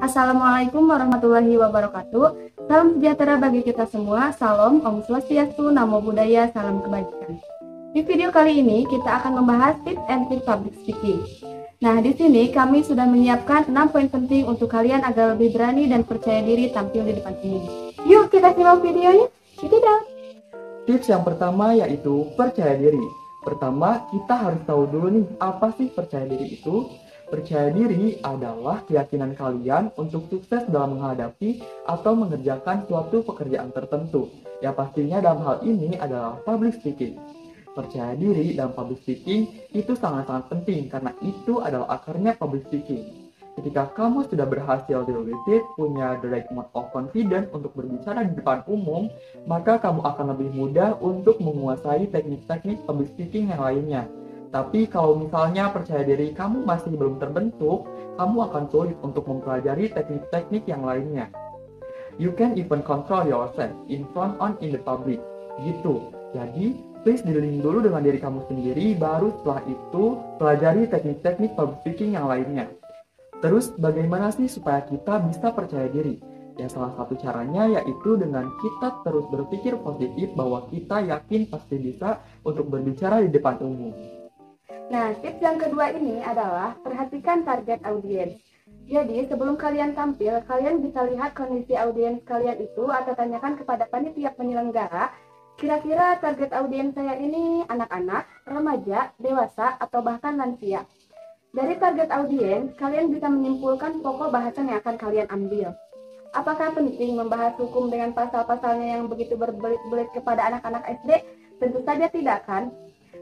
Assalamualaikum warahmatullahi wabarakatuh. Salam sejahtera bagi kita semua. Salam, Om Swastiastu, Namo Buddhaya, salam kebajikan. Di video kali ini kita akan membahas tips and tricks public speaking. Nah, di sini kami sudah menyiapkan 6 poin penting untuk kalian agar lebih berani dan percaya diri tampil di depan umum. Yuk kita simak videonya. Check it out. Tips yang pertama yaitu percaya diri. Pertama, kita harus tahu dulu nih, apa sih percaya diri itu? Percaya diri adalah keyakinan kalian untuk sukses dalam menghadapi atau mengerjakan suatu pekerjaan tertentu. Yang pastinya dalam hal ini adalah public speaking. Percaya diri dalam public speaking itu sangat-sangat penting karena itu adalah akarnya public speaking. Ketika kamu sudah berhasil dilatih, punya the right amount of confidence untuk berbicara di depan umum, maka kamu akan lebih mudah untuk menguasai teknik-teknik public speaking yang lainnya. Tapi kalau misalnya percaya diri kamu masih belum terbentuk, kamu akan sulit untuk mempelajari teknik-teknik yang lainnya. You can even control yourself in front on in the public. Gitu. Jadi, please dealing dulu dengan diri kamu sendiri, baru setelah itu pelajari teknik-teknik public speaking yang lainnya. Terus, bagaimana sih supaya kita bisa percaya diri? Ya, salah satu caranya yaitu dengan kita terus berpikir positif bahwa kita yakin pasti bisa untuk berbicara di depan umum. Nah, tips yang kedua ini adalah perhatikan target audiens. Jadi, sebelum kalian tampil, kalian bisa lihat kondisi audiens kalian itu atau tanyakan kepada panitia penyelenggara, kira-kira target audiens saya ini anak-anak, remaja, dewasa, atau bahkan lansia. Dari target audiens, kalian bisa menyimpulkan pokok bahasan yang akan kalian ambil. Apakah penting membahas hukum dengan pasal-pasalnya yang begitu berbelit-belit kepada anak-anak SD? Tentu saja tidak, kan?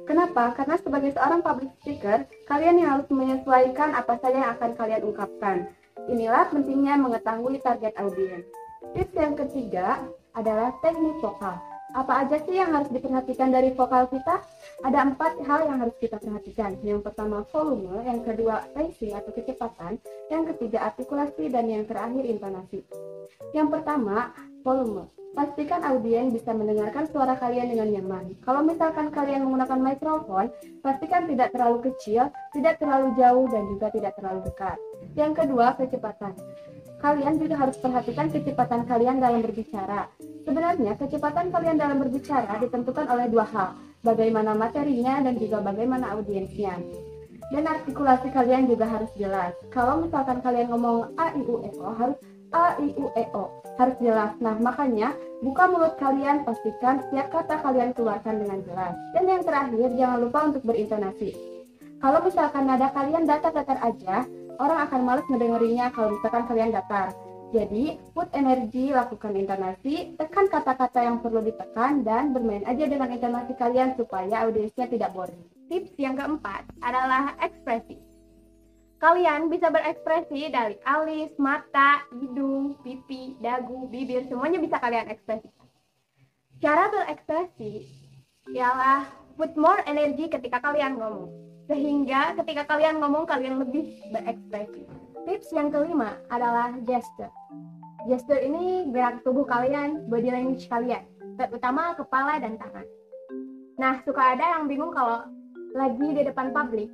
Kenapa? Karena sebagai seorang public speaker, kalian yang harus menyesuaikan apa saja yang akan kalian ungkapkan. Inilah pentingnya mengetahui target audiens. Tips yang ketiga adalah teknik vokal. Apa aja sih yang harus diperhatikan dari vokal kita? Ada 4 hal yang harus kita perhatikan. Yang pertama volume, yang kedua pacing atau kecepatan, yang ketiga artikulasi, dan yang terakhir intonasi. Yang pertama, volume. Pastikan audiens bisa mendengarkan suara kalian dengan nyaman. Kalau misalkan kalian menggunakan mikrofon, pastikan tidak terlalu kecil, tidak terlalu jauh, dan juga tidak terlalu dekat. Yang kedua, kecepatan. Kalian juga harus perhatikan kecepatan kalian dalam berbicara. Sebenarnya, kecepatan kalian dalam berbicara ditentukan oleh 2 hal, bagaimana materinya dan juga bagaimana audiensnya. Dan artikulasi kalian juga harus jelas. Kalau misalkan kalian ngomong a, i, u, e, o, harus a, i, u, e, o. Harus jelas. Nah, makanya buka mulut kalian, pastikan setiap kata kalian keluarkan dengan jelas. Dan yang terakhir, jangan lupa untuk berintonasi. Kalau misalkan nada kalian datar-datar aja, orang akan malas ngedengerinnya kalau misalkan kalian datar. Jadi, put energi, lakukan intonasi, tekan kata-kata yang perlu ditekan, dan bermain aja dengan intonasi kalian supaya audiensnya tidak boring. Tips yang keempat adalah ekspresi. Kalian bisa berekspresi dari alis, mata, hidung, pipi, dagu, bibir, semuanya bisa kalian ekspresikan. Cara berekspresi ialah put more energi ketika kalian ngomong, sehingga ketika kalian ngomong kalian lebih berekspresi. Tips yang kelima adalah gesture. Gesture ini gerak tubuh kalian, body language kalian, terutama kepala dan tangan. Nah, suka ada yang bingung kalau lagi di depan publik.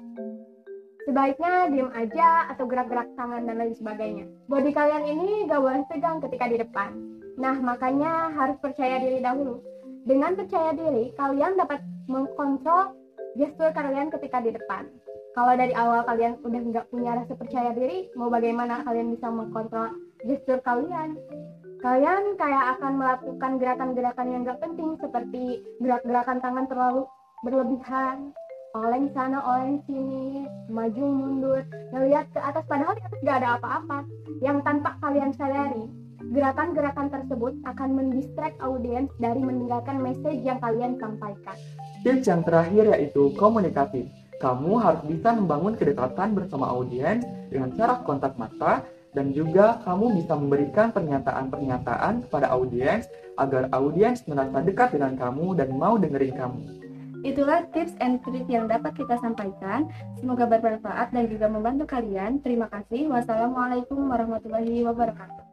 Sebaiknya diem aja atau gerak-gerak tangan dan lain sebagainya. Body kalian ini gak boleh tegang ketika di depan. Nah, makanya harus percaya diri dahulu. Dengan percaya diri, kalian dapat mengkontrol gestur kalian ketika di depan. Kalau dari awal kalian udah gak punya rasa percaya diri, mau bagaimana kalian bisa mengkontrol gestur kalian? Kalian kayak akan melakukan gerakan-gerakan yang gak penting, seperti gerak-gerakan tangan terlalu berlebihan, oleng sana, oleng sini, maju mundur, ngelihat ke atas, padahal di atas gak ada apa-apa. Yang tanpa kalian sadari, gerakan-gerakan tersebut akan mendistract audiens dari mendengarkan message yang kalian sampaikan. Tips yang terakhir yaitu komunikatif. Kamu harus bisa membangun kedekatan bersama audiens dengan cara kontak mata, dan juga kamu bisa memberikan pernyataan-pernyataan kepada audiens agar audiens merasa dekat dengan kamu dan mau dengerin kamu. Itulah tips and tricks yang dapat kita sampaikan. Semoga bermanfaat dan juga membantu kalian. Terima kasih. Wassalamualaikum warahmatullahi wabarakatuh.